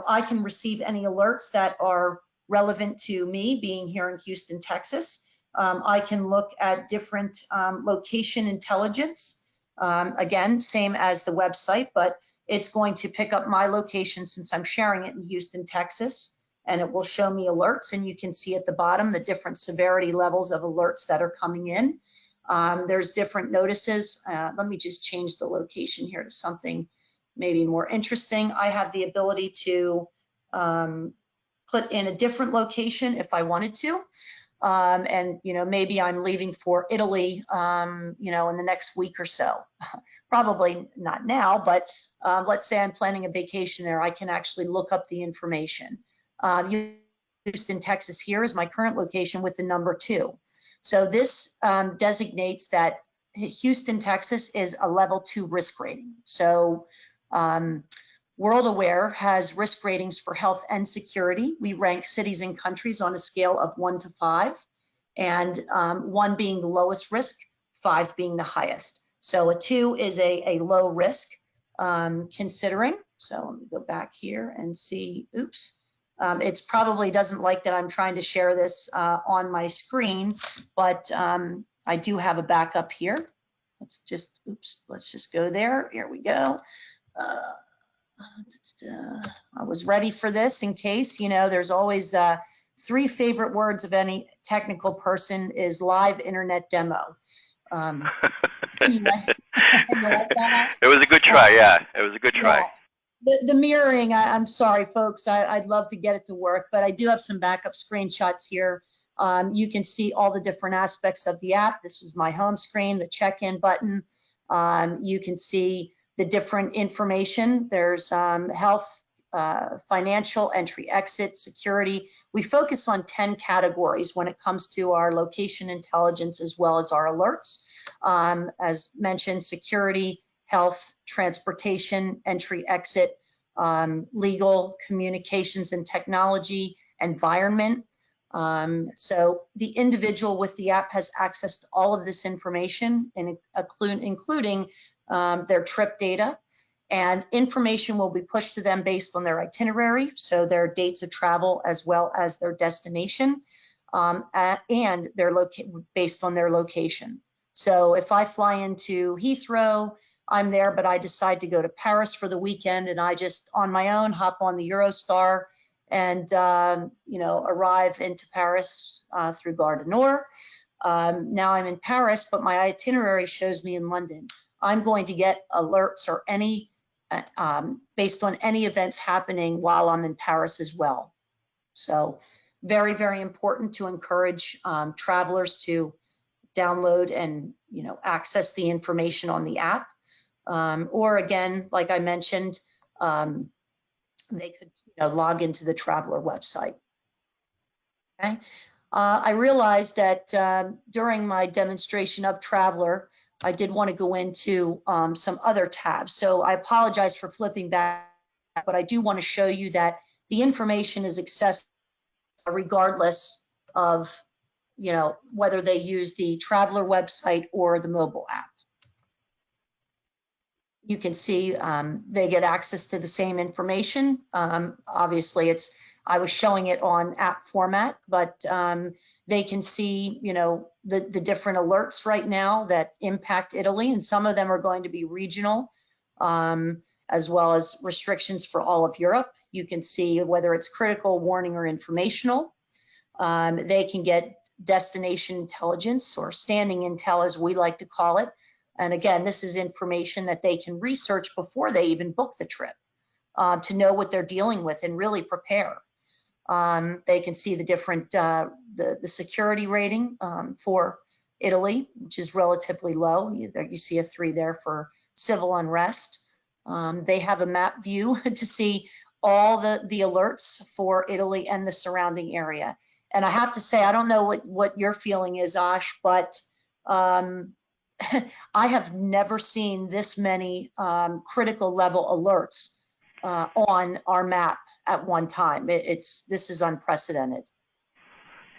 I can receive any alerts that are relevant to me being here in Houston, Texas. I can look at different location intelligence. Again, same as the website, but it's going to pick up my location since I'm sharing it in Houston, Texas, and it will show me alerts. And you can see at the bottom the different severity levels of alerts that are coming in. There's different notices. Let me just change the location here to something maybe more interesting. I have the ability to put in a different location if I wanted to. And maybe I'm leaving for Italy, in the next week or so. Probably not now, but let's say I'm planning a vacation there. I can actually look up the information. Houston, Texas here is my current location with the number 2. So this designates that Houston, Texas is a level 2 risk rating. So WorldAware has risk ratings for health and security. We rank cities and countries on a scale of 1 to 5. and 1 being the lowest risk, 5 being the highest. So a 2 is a low risk considering. So let me go back here and see, oops. It's probably doesn't like that I'm trying to share this on my screen, but I do have a backup here. Let's just go there. Here we go. I was ready for this in case, there's always 3 favorite words of any technical person is live internet demo. You like that? It was a good try, yeah. It was a good try. Yeah. The mirroring, I'm sorry, folks. I'd love to get it to work, but I do have some backup screenshots here. You can see all the different aspects of the app. This was my home screen, the check-in button. You can see the different information. There's health, financial, entry, exit, security. We focus on 10 categories when it comes to our location intelligence as well as our alerts. As mentioned, security, health, transportation, entry, exit, legal, communications and technology, environment. So the individual with the app has access to all of this information, and including their trip data, and information will be pushed to them based on their itinerary, so their dates of travel as well as their destination, and their based on their location. So if I fly into Heathrow, I'm there, but I decide to go to Paris for the weekend, and I just on my own hop on the Eurostar and arrive into Paris through Gare du Nord. Now I'm in Paris, but my itinerary shows me in London. I'm going to get alerts or any based on any events happening while I'm in Paris as well. So very, very important to encourage travelers to download and access the information on the app. Or again, like I mentioned, they could log into the traveler website. Okay. I realized that during my demonstration of Traveler, I did want to go into some other tabs. So I apologize for flipping back, but I do want to show you that the information is accessible regardless of whether they use the Traveler website or the mobile app. You can see they get access to the same information. Obviously, I was showing it on app format, but they can see, the different alerts right now that impact Italy, and some of them are going to be regional, as well as restrictions for all of Europe. You can see whether it's critical, warning, or informational. They can get destination intelligence or standing intel, as we like to call it. And again, this is information that they can research before they even book the trip to know what they're dealing with and really prepare. They can see the different, the security rating for Italy, which is relatively low. You see a 3 there for civil unrest. They have a map view to see all the alerts for Italy and the surrounding area. And I have to say, I don't know what your feeling is, Ash, but I have never seen this many critical level alerts on our map at one time. This is unprecedented.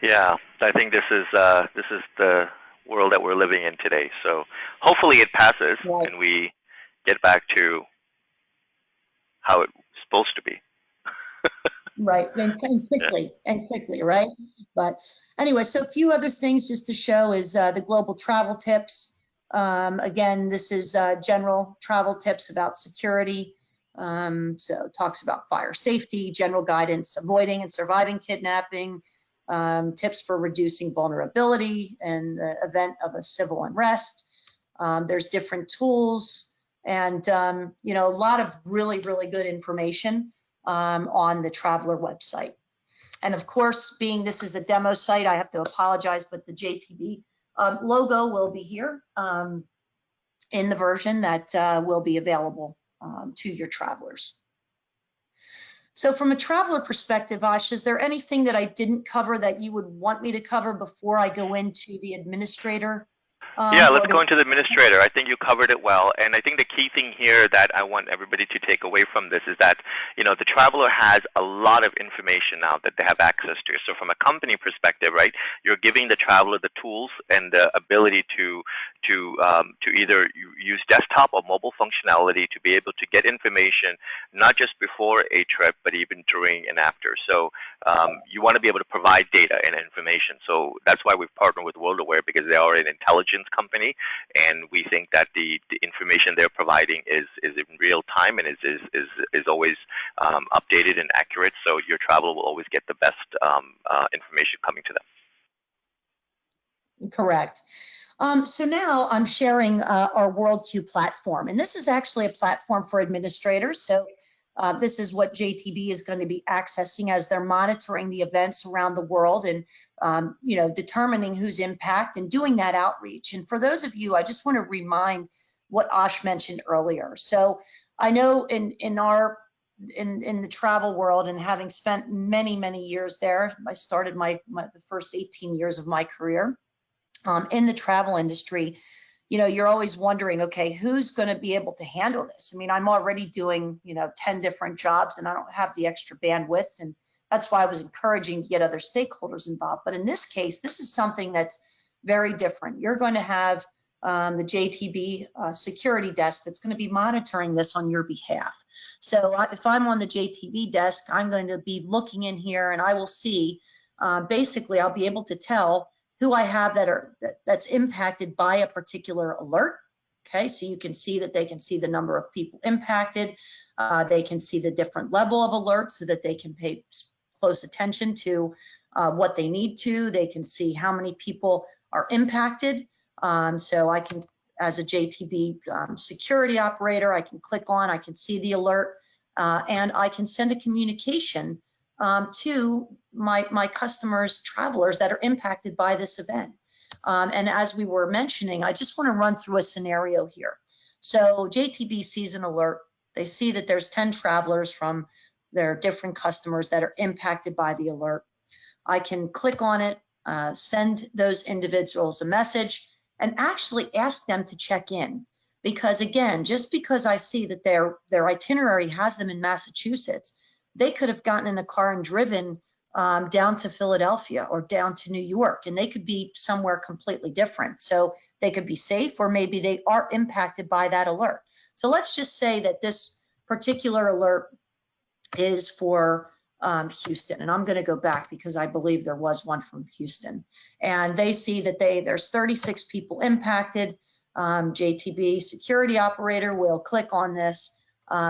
Yeah, I think this is the world that we're living in today. So hopefully it passes, right, and we get back to how it's supposed to be. Right, and quickly, right? But anyway, so a few other things just to show is the global travel tips. Again, this is general travel tips about security. So it talks about fire safety, general guidance, avoiding and surviving kidnapping, tips for reducing vulnerability in the event of a civil unrest. There's different tools and, a lot of really, really good information on the Traveler website. And of course, being this is a demo site, I have to apologize, but the JTB logo will be here in the version that will be available to your travelers. So from a traveler perspective, Ash, is there anything that I didn't cover that you would want me to cover before I go into the administrator Yeah, let's or go into the administrator. I think you covered it well. And I think the key thing here that I want everybody to take away from this is that, the traveler has a lot of information now that they have access to. So from a company perspective, right, you're giving the traveler the tools and the ability to either use desktop or mobile functionality to be able to get information, not just before a trip, but even during and after. So you want to be able to provide data and information. So that's why we've partnered with WorldAware, because they are an intelligence company, and we think that the information they're providing is in real time and is always updated and accurate. So your traveler will always get the best information coming to them. Correct. So now I'm sharing our WorldQ platform, and this is actually a platform for administrators. So this is what JTB is going to be accessing as they're monitoring the events around the world and, determining who's impacted and doing that outreach. And for those of you, I just want to remind what Ash mentioned earlier. So I know in the travel world, and having spent many years there, I started the first 18 years of my career in the travel industry. You're always wondering, okay, who's going to be able to handle this? I mean, I'm already doing, 10 different jobs, and I don't have the extra bandwidth. And that's why I was encouraging to get other stakeholders involved. But in this case, this is something that's very different. You're going to have the JTB security desk that's going to be monitoring this on your behalf. So if I'm on the JTB desk, I'm going to be looking in here, and I will see, basically, I'll be able to tell who I have that's impacted by a particular alert. Okay, so you can see that they can see the number of people impacted. They can see the different level of alerts so that they can pay close attention to what they need to. They can see how many people are impacted. So I can, as a JTB security operator, I can click on, I can see the alert, and I can send a communication to my customers, travelers that are impacted by this event. And as we were mentioning, I just want to run through a scenario here. So JTB sees an alert. They see that there's 10 travelers from their different customers that are impacted by the alert. I can click on it, send those individuals a message, and actually ask them to check in. Because again, just because I see that their itinerary has them in Massachusetts, they could have gotten in a car and driven down to Philadelphia or down to New York, and they could be somewhere completely different. So they could be safe, or maybe they are impacted by that alert. So let's just say that this particular alert is for Houston, and I'm going to go back because I believe there was one from Houston, and they see that there's 36 people impacted. JTB security operator will click on this.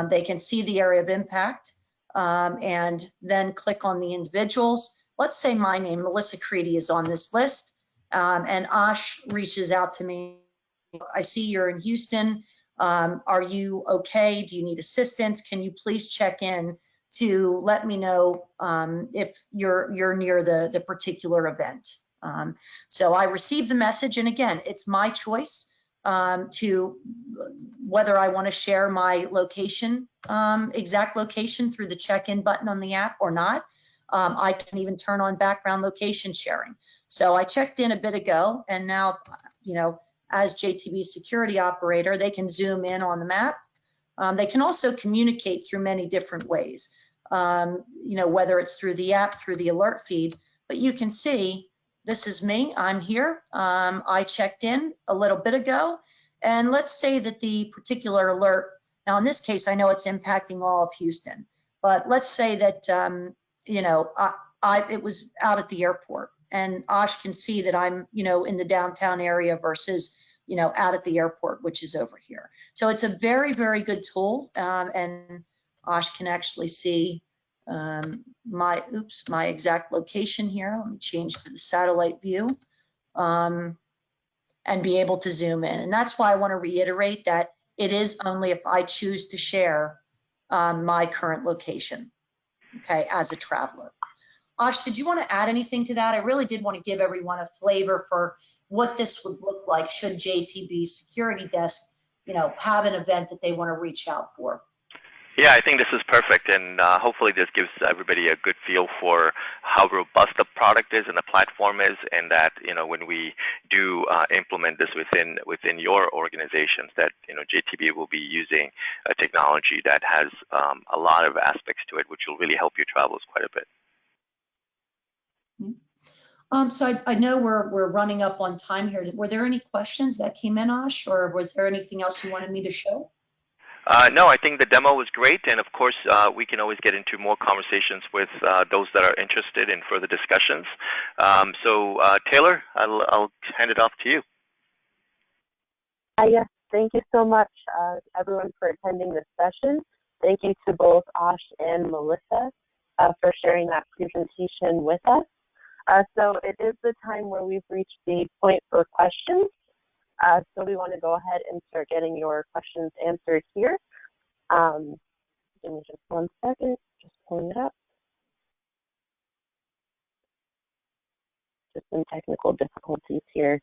They can see the area of impact. And then click on the individuals. Let's say my name, Melissa Creedy, is on this list, and Ash reaches out to me. I see you're in Houston. Are you okay? Do you need assistance? Can you please check in to let me know if you're near the particular event? So I received the message, and again, it's my choice to whether I want to share my location, exact location through the check-in button on the app or not. I can even turn on background location sharing. So I checked in a bit ago, and now, as JTB security operator, they can zoom in on the map. They can also communicate through many different ways, whether it's through the app, through the alert feed, but you can see this is me, I'm here. I checked in a little bit ago, and let's say that the particular alert, now in this case, I know it's impacting all of Houston, but let's say that, it was out at the airport, and Ash can see that I'm, in the downtown area versus, out at the airport, which is over here. So it's a very, very good tool, and Ash can actually see my exact location here. Let me change to the satellite view and be able to zoom in. And that's why I want to reiterate that it is only if I choose to share my current location, okay, as a traveler. Ash, did you want to add anything to that? I really did want to give everyone a flavor for what this would look like should JTB security desk, have an event that they want to reach out for. Yeah, I think this is perfect, and hopefully this gives everybody a good feel for how robust the product is and the platform is, and that when we do implement this within your organizations, that JTB will be using a technology that has a lot of aspects to it, which will really help your travels quite a bit. So I know we're running up on time here. Were there any questions that came in, Ash, or was there anything else you wanted me to show? No, I think the demo was great, and of course, we can always get into more conversations with those that are interested in further discussions. So, Taylor, I'll hand it off to you. Yes, thank you so much, everyone, for attending this session. Thank you to both Ash and Melissa for sharing that presentation with us. So it is the time where we've reached the point for questions. So we want to go ahead and start getting your questions answered here. Give me just 1 second, just pulling it up. Just some technical difficulties here.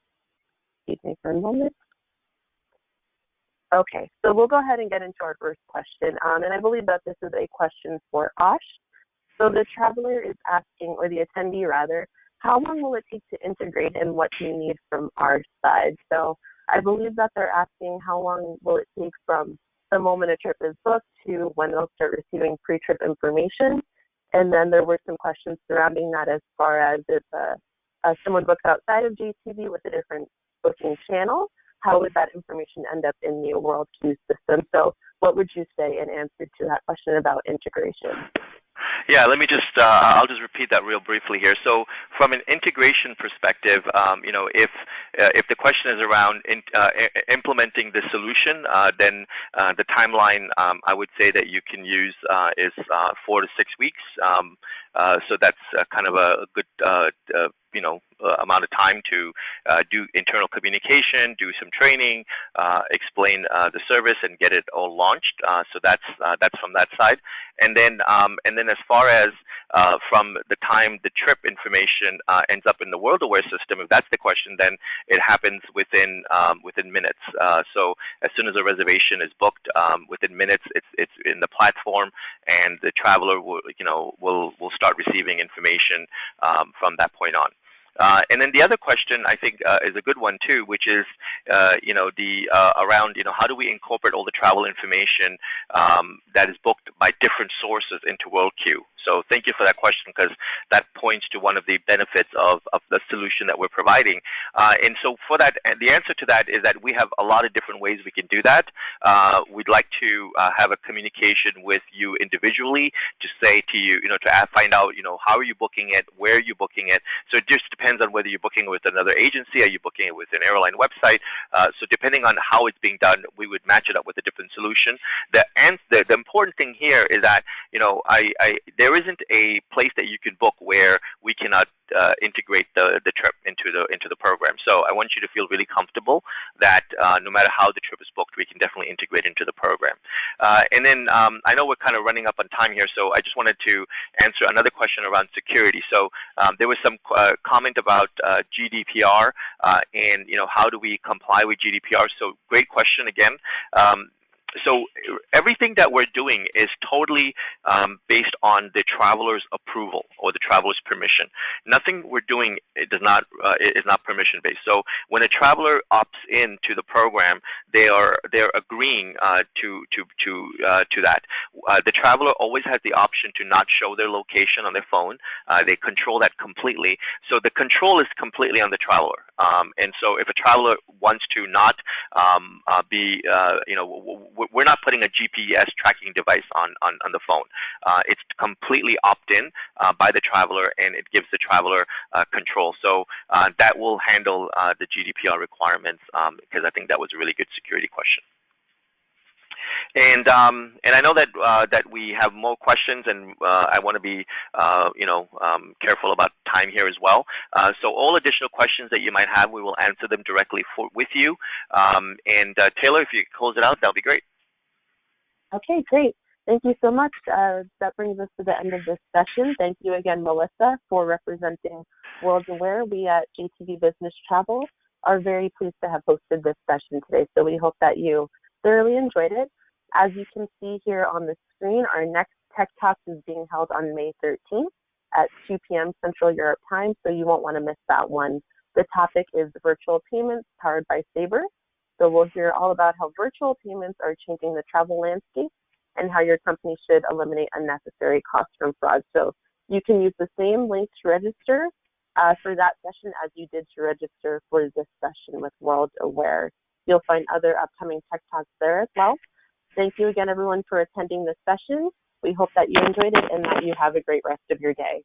Excuse me for a moment. Okay, so we'll go ahead and get into our first question. And I believe that this is a question for Ash. So the traveler is asking, or the attendee rather, how long will it take to integrate and what do you need from our side? So I believe that they're asking how long will it take from the moment a trip is booked to when they'll start receiving pre-trip information. And then there were some questions surrounding that as far as if someone books outside of JTB with a different booking channel, how would that information end up in the WorldQ system? So what would you say in answer to that question about integration? Yeah, let me just, I'll just repeat that real briefly here. So from an integration perspective, if the question is around implementing the solution, then the timeline I would say that you can use is 4 to 6 weeks. So that's kind of a good amount of time to do internal communication, do some training, explain the service, and get it all launched. So that's from that side. And then as far as from the time the trip information ends up in the WorldAware system, if that's the question, then it happens within minutes. So as soon as a reservation is booked, within minutes it's in the platform, and the traveler will start receiving information from that point on. And then the other question I think is a good one too, which is around how do we incorporate all the travel information that is booked by different sources into WorldQ. So thank you for that question, because that points to one of the benefits of the solution that we're providing. And so for that, the answer to that is that we have a lot of different ways we can do that. We'd like to have a communication with you individually to say to you, to find out, how are you booking it, where are you booking it. So it just depends on whether you're booking it with another agency, are you booking it with an airline website. So depending on how it's being done, we would match it up with a different solution. The important thing here is that, there isn't a place that you can book where we cannot integrate the trip into the program. So I want you to feel really comfortable that no matter how the trip is booked, we can definitely integrate into the program. And then I know we're kind of running up on time here, so I just wanted to answer another question around security. So there was some comment about GDPR and how do we comply with GDPR. So great question again. So everything that we're doing is totally based on the traveler's approval or the traveler's permission. Nothing we're doing is not permission based. So when a traveler opts into the program, they're agreeing to that. The traveler always has the option to not show their location on their phone. They control that completely. So the control is completely on the traveler. And so if a traveler wants to not we're not putting a GPS tracking device on the phone. It's completely opt-in by the traveler, and it gives the traveler control. So that will handle the GDPR requirements, because I think that was a really good security question. And I know that we have more questions, and I want to be careful about time here as well. So all additional questions that you might have, we will answer them directly with you. And Taylor, if you could close it out, that would be great. Okay, great. Thank you so much. That brings us to the end of this session. Thank you again, Melissa, for representing WorldAware. We at JTB Business Travel are very pleased to have hosted this session today. So we hope that you thoroughly enjoyed it. As you can see here on the screen, our next Tech Talks is being held on May 13th at 2 p.m. Central Europe time, so you won't want to miss that one. The topic is virtual payments powered by Sabre. So we'll hear all about how virtual payments are changing the travel landscape and how your company should eliminate unnecessary costs from fraud. So you can use the same link to register for that session as you did to register for this session with WorldAware. You'll find other upcoming Tech Talks there as well. Thank you again, everyone, for attending this session. We hope that you enjoyed it and that you have a great rest of your day.